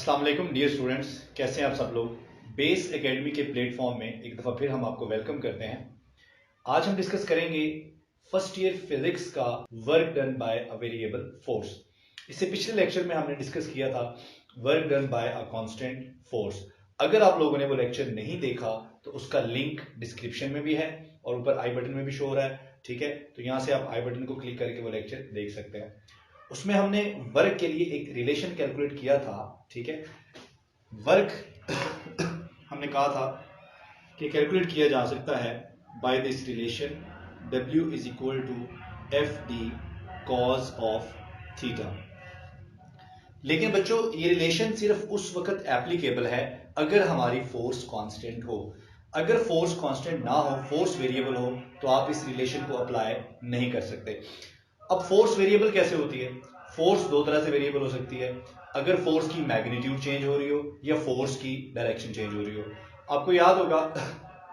अस्सलाम वालेकुम dear students, कैसे हैं आप सब लोग। बेस एकेडमी के प्लेटफॉर्म में एक दफ़ा फिर हम आपको वेलकम करते हैं। आज हम डिस्कस करेंगे फर्स्ट ईयर फिजिक्स का work done by a variable force. इससे पिछले लेक्चर में हमने डिस्कस किया था work done by a constant force. अगर आप लोगों ने वो लेक्चर नहीं देखा तो उसका लिंक डिस्क्रिप्शन में भी है और ऊपर आई बटन में भी शो हो रहा है, ठीक है। तो यहाँ से आप आई बटन को क्लिक करके वो लेक्चर देख सकते हैं। उसमें हमने वर्क के लिए एक रिलेशन कैलकुलेट किया था, ठीक है। वर्क हमने कहा था कि कैलकुलेट किया जा सकता है by this relation W is equal to FD cause of theta. लेकिन बच्चों ये रिलेशन सिर्फ उस वक्त एप्लीकेबल है अगर हमारी फोर्स कांस्टेंट हो। अगर फोर्स कांस्टेंट ना हो, फोर्स वेरिएबल हो, तो आप इस रिलेशन को अप्लाई नहीं कर सकते। अब फोर्स वेरिएबल कैसे होती है? फोर्स दो तरह से वेरिएबल हो सकती है। अगर फोर्स की मैग्नीट्यूड चेंज हो रही हो या फोर्स की डायरेक्शन चेंज हो रही हो। आपको याद होगा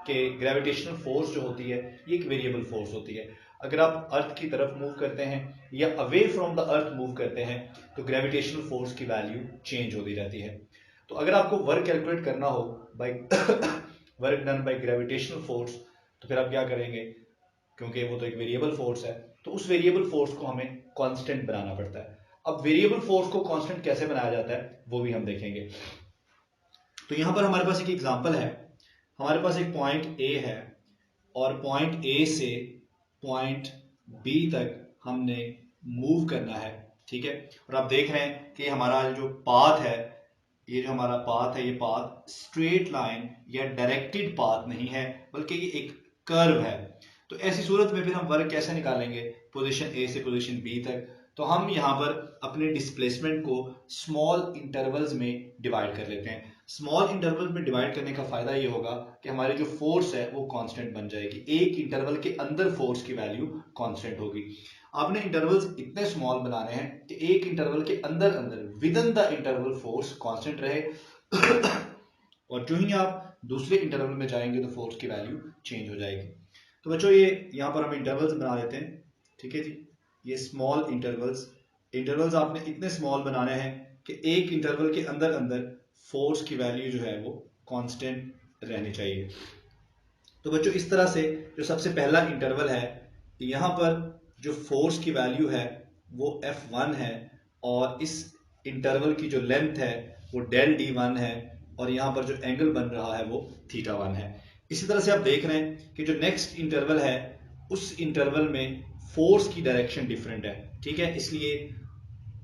कि ग्रेविटेशनल फोर्स जो होती है ये एक वेरिएबल फोर्स होती है। अगर आप अर्थ की तरफ मूव करते हैं या away from the earth move करते हैं तो ग्रेविटेशनल फोर्स की वैल्यू चेंज होती रहती है। तो अगर आपको वर्क कैलकुलेट करना हो by work done by gravitational force, तो फिर आप क्या करेंगे? क्योंकि वो तो एक वेरिएबल फोर्स है, तो उस वेरिएबल फोर्स को हमें कांस्टेंट बनाना पड़ता है। अब वेरिएबल फोर्स को कांस्टेंट कैसे बनाया जाता है वो भी हम देखेंगे। तो यहां पर हमारे पास एक एग्जांपल है। हमारे पास एक पॉइंट ए है और पॉइंट ए से पॉइंट बी तक हमने मूव करना है, ठीक है। और आप देख रहे हैं कि हमारा जो पाथ है, ये जो हमारा पाथ है, ये पाथ स्ट्रेट लाइन या डायरेक्टेड पाथ नहीं है, बल्कि ये एक कर्व है। तो ऐसी सूरत में फिर हम वर्क कैसे निकालेंगे पोजीशन ए से पोजीशन बी तक? तो हम यहाँ पर अपने डिस्प्लेसमेंट को स्मॉल इंटरवल्स में डिवाइड कर लेते हैं। स्मॉल इंटरवल में डिवाइड करने का फायदा ये होगा कि हमारी जो फोर्स है वो कांस्टेंट बन जाएगी। एक इंटरवल के अंदर फोर्स की वैल्यू कांस्टेंट होगी। आपने इंटरवल्स इतने स्मॉल बनाने हैं कि एक इंटरवल के अंदर अंदर with in the interval force constant रहे और जो ही आप दूसरे इंटरवल में जाएंगे तो फोर्स की वैल्यू चेंज हो जाएगी। तो बच्चों ये यहाँ पर हम इंटरवल्स बना लेते हैं, ठीक है जी। ये स्मॉल इंटरवल्स आपने इतने स्मॉल बनाने हैं कि एक इंटरवल के अंदर अंदर फोर्स की वैल्यू जो है वो कांस्टेंट रहनी चाहिए। तो बच्चों इस तरह से जो सबसे पहला इंटरवल है, यहाँ पर जो फोर्स की वैल्यू है वो F1 है और इस इंटरवल की जो लेंथ है वो डेल D1 है और यहाँ पर जो एंगल बन रहा है वो θ1 है। इसी तरह से आप देख रहे हैं कि जो नेक्स्ट इंटरवल है उस इंटरवल में फोर्स की डायरेक्शन डिफरेंट है, ठीक है, इसलिए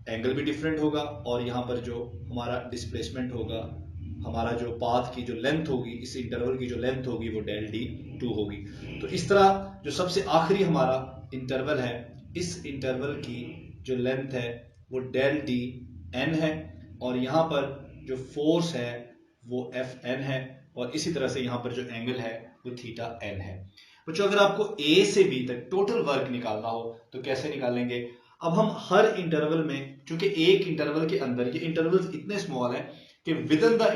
एंगल भी डिफरेंट होगा और यहाँ पर जो हमारा डिस्प्लेसमेंट होगा, हमारा जो पाथ की जो लेंथ होगी, इस इंटरवल की जो लेंथ होगी वो डेल D2 होगी। तो इस तरह जो सबसे आखिरी हमारा इंटरवल है, इस इंटरवल की जो लेंथ है वो डेल DN है और यहाँ पर जो फोर्स है वो FN है और इसी तरह से यहाँ पर जो एंगल है वो θN है। बच्चों अगर आपको A से B तक टोटल वर्क निकालना हो तो कैसे निकालेंगे? अब हम हर इंटरवल में, चूंकि एक इंटरवल के अंदर ये इंटरवल्स इतने स्मॉल है कि विद इन द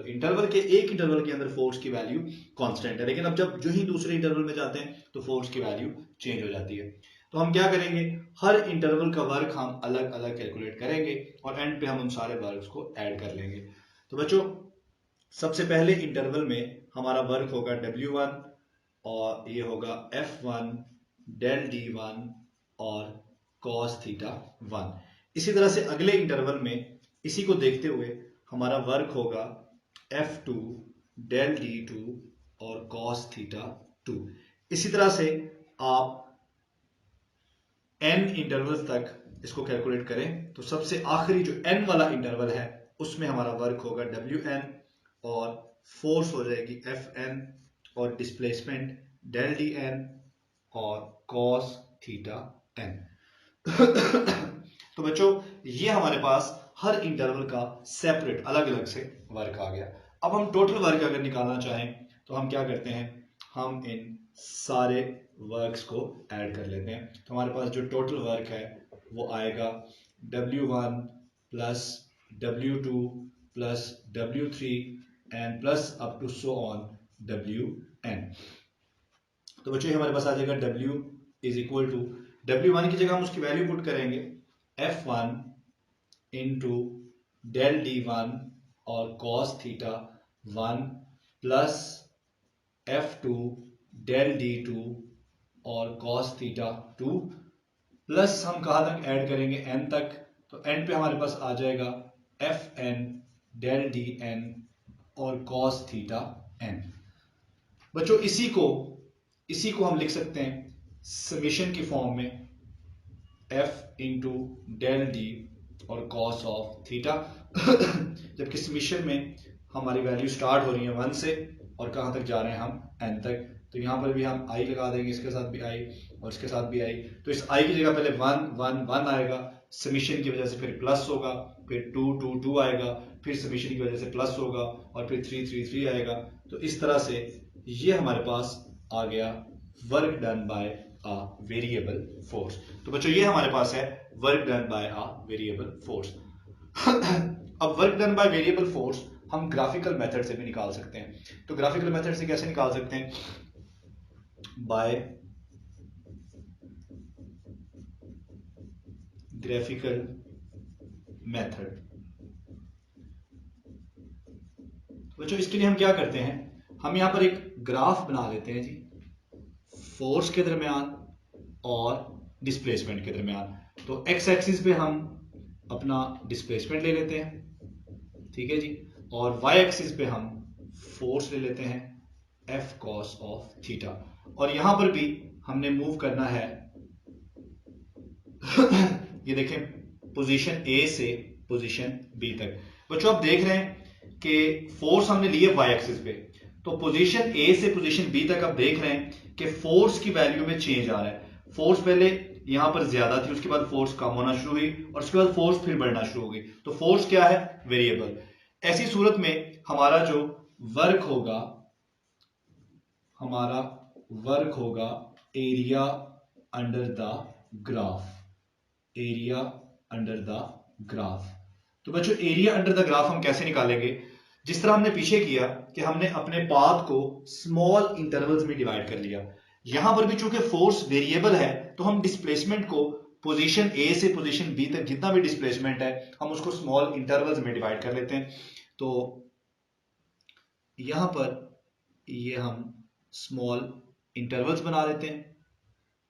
इंटरवल के एक इंटरवल के अंदर फोर्स की वैल्यू कांस्टेंट है, लेकिन अब जब जो ही दूसरे इंटरवल में जाते हैं तो फोर्स की वैल्यू चेंज हो जाती है। तो हम क्या करेंगे, हर इंटरवल का वर्क हम अलग अलग कैलकुलेट करेंगे और एंड पे हम उन सारे वर्क्स को ऐड कर लेंगे। तो बच्चों सबसे पहले इंटरवल में हमारा वर्क होगा W1 और ये होगा F1 डेल D1 और cos θ1। इसी तरह से अगले इंटरवल में इसी को देखते हुए हमारा वर्क होगा F2 डेल D2 और cos θ2। इसी तरह से आप n इंटरवल तक इसको कैलकुलेट करें तो सबसे आखिरी जो n वाला इंटरवल है उसमें हमारा वर्क होगा Wn और फोर्स हो जाएगी Fn और डिस्प्लेसमेंट डेल Dn और cos θn। तो बच्चों ये हमारे पास हर इंटरवल का सेपरेट अलग अलग से वर्क आ गया। अब हम टोटल वर्क अगर निकालना चाहें तो हम क्या करते हैं, हम इन सारे वर्क्स को ऐड कर लेते हैं। तो हमारे पास जो टोटल वर्क है वो आएगा W1 plus W2 plus W3 and plus up to so on Wn। तो बच्चों हमारे पास आ जाएगा W is equal to W1 की जगह हम उसकी वैल्यू पुट करेंगे F1 इंटू डेल D1 और cos theta 1 plus F2 del D2 और cos थीटा 2 प्लस हम कहां तक ऐड करेंगे n तक, तो n पे हमारे पास आ जाएगा Fn del Dn और cos थीटा n। बच्चों इसी को हम लिख सकते हैं समेशन की फॉर्म में f इंटू डेल डी और cos ऑफ थीटा। जबकि समेशन में हमारी वैल्यू स्टार्ट हो रही है 1 से और कहां तक जा रहे हैं हम n तक, तो यहां पर भी हम i लगा देंगे, इसके साथ भी i और इसके साथ भी i। तो इस i की जगह पहले 1 1 1 आएगा, समेशन की वजह से फिर प्लस होगा, फिर 2 2 2 आएगा, फिर समेशन की वजह से प्लस होगा और फिर 3 3 3 आएगा। तो इस तरह से ये हमारे पास आ गया work done by a variable force. तो बच्चों ये हमारे पास है work done by a variable force. अब work done by variable force हम ग्राफिकल मेथड से भी निकाल सकते हैं। तो ग्राफिकल मेथड से कैसे निकाल सकते हैं? By graphical method. बच्चों इसके लिए हम क्या करते हैं, हम यहां पर एक ग्राफ बना लेते हैं जी, फोर्स के दरमियान और डिस्प्लेसमेंट के दरमियान। तो एक्स एक्सिस पे हम अपना डिस्प्लेसमेंट ले लेते हैं, ठीक है जी, और वाई एक्सिस पे हम फोर्स ले लेते हैं एफ कॉस ऑफ थीटा। और यहां पर भी हमने मूव करना है ये देखें पोजीशन ए से पोजीशन बी तक। बच्चों आप देख रहे हैं कि फोर्स हमने लिए वाई एक्सिस पे, तो पोजीशन ए से पोजीशन बी तक आप देख रहे हैं कि फोर्स की वैल्यू में चेंज आ रहा है। फोर्स पहले यहां पर ज्यादा थी, उसके बाद फोर्स कम होना शुरू हुई और उसके बाद फोर्स फिर बढ़ना शुरू हो गई। तो फोर्स क्या है? वेरिएबल। ऐसी सूरत में हमारा जो वर्क होगा area under the graph, area under the graph. तो बच्चों एरिया अंडर द ग्राफ हम कैसे निकालेंगे? जिस तरह हमने पीछे किया कि हमने अपने पाथ को स्मॉल इंटरवल्स में डिवाइड कर लिया। यहां पर भी चूंकि फोर्स वेरिएबल है तो हम डिस्प्लेसमेंट को पोजीशन ए से पोजीशन बी तक जितना भी डिस्प्लेसमेंट है हम उसको स्मॉल इंटरवल्स में डिवाइड कर लेते हैं। तो यहां पर ये हम स्मॉल इंटरवल्स बना लेते हैं,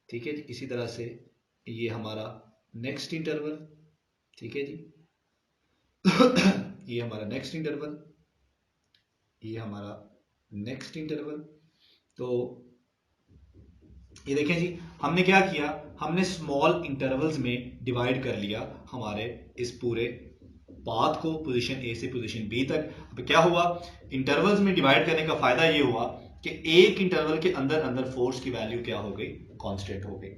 ठीक है जी। इसी तरह से ये हमारा नेक्स्ट इंटरवल, ठीक है जी, ये हमारा नेक्स्ट इंटरवल, ये हमारा नेक्स्ट इंटरवल। तो ये देखें जी हमने क्या किया, हमने स्मॉल इंटरवल्स में डिवाइड कर लिया हमारे इस पूरे पाथ को पोजीशन ए से पोजीशन बी तक। अब क्या हुआ, इंटरवल्स में डिवाइड करने का फायदा ये हुआ कि एक इंटरवल के अंदर अंदर फोर्स की वैल्यू क्या हो गई, कांस्टेंट हो गई।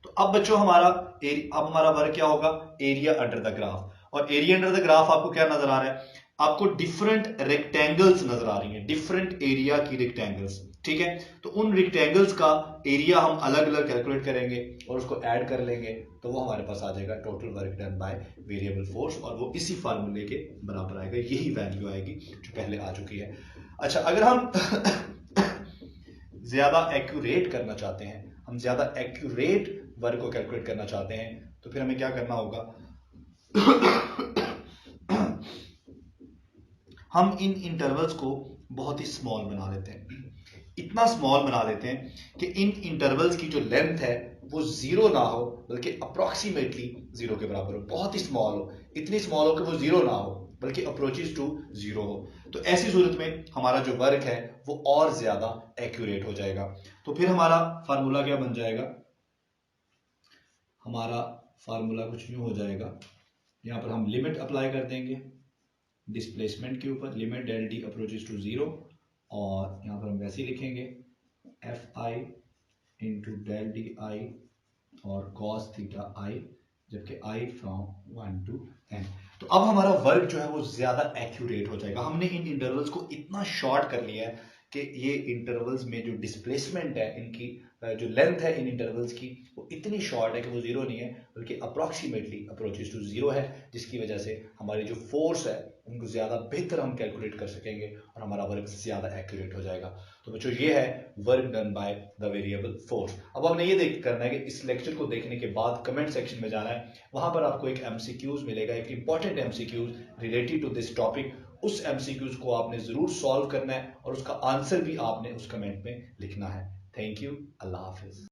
तो अब बच्चों हमारा वर्क क्या होगा, एरिया अंडर द ग्राफ। और एरिया अंडर द ग्राफ आपको क्या नजर आ रहा है, आपको डिफरेंट रेक्टेंगल्स नजर आ रही हैं, डिफरेंट एरिया की रेक्टेंगल्स, ठीक है। तो उन रेक्टेंगल्स का एरिया हम अलग अलग कैलकुलेट करेंगे और उसको ऐड कर लेंगे, तो वो हमारे पास आ जाएगा total work done by variable force, और वो इसी फार्मूले के बराबर आएगा, यही वैल्यू आएगी जो पहले आ चुकी है। अच्छा, अगर हम ज्यादा एक्यूरेट करना चाहते हैं, हम ज्यादा एक्यूरेट वर्क को कैलकुलेट करना चाहते हैं, तो फिर हमें क्या करना होगा, हम इन इंटरवल्स को बहुत ही स्मॉल बना लेते हैं। इतना स्मॉल बना देते हैं कि इन इंटरवल्स की जो लेंथ है वो जीरो ना हो, बल्कि अप्रोक्सीमेटली जीरो के बराबर हो, बहुत ही स्मॉल हो, इतनी स्मॉल हो कि वो जीरो ना हो बल्कि अप्रोचेस टू जीरो हो। तो ऐसी सूरत में हमारा जो वर्क है वो और ज्यादा एक्यूरेट हो जाएगा। तो फिर हमारा फार्मूला क्या बन जाएगा, हमारा फार्मूला कुछ यूं हो जाएगा, यहां पर हम लिमिट अप्लाई कर देंगे डिस्प्लेसमेंट के ऊपर, limit del D approaches to zero, और यहां पर हम वैसे ही लिखेंगे F I into del D I और कॉस थीटा आई, जबकि आई फ्रॉम 1 to n। तो अब हमारा वर्क जो है वो ज्यादा एक्यूरेट हो जाएगा। हमने इन इंटरवल्स को इतना शॉर्ट कर लिया है कि ये इंटरवल्स में जो डिस्प्लेसमेंट है इनकी जो लेंथ है इन इंटरवल्स की वो इतनी शॉर्ट है कि वो जीरो नहीं है, बल्कि अप्रॉक्सीमेटली अप्रोचेस टू जीरो है, जिसकी वजह से हमारी जो फोर्स है उनको ज़्यादा बेहतर हम कैलकुलेट कर सकेंगे और हमारा वर्क ज़्यादा एक्यूरेट हो जाएगा। तो बच्चों ये है work done by the variable force. अब हमने ये देख करना है कि इस लेक्चर को देखने के बाद कमेंट सेक्शन में जाना है, वहां पर आपको एक एमसीक्यूज मिलेगा, एक important MCQs related to this topic. उस एमसीक्यूज को आपने जरूर सॉल्व करना है और उसका आंसर भी आपने उस कमेंट में लिखना है। Thank you, Allah Hafiz.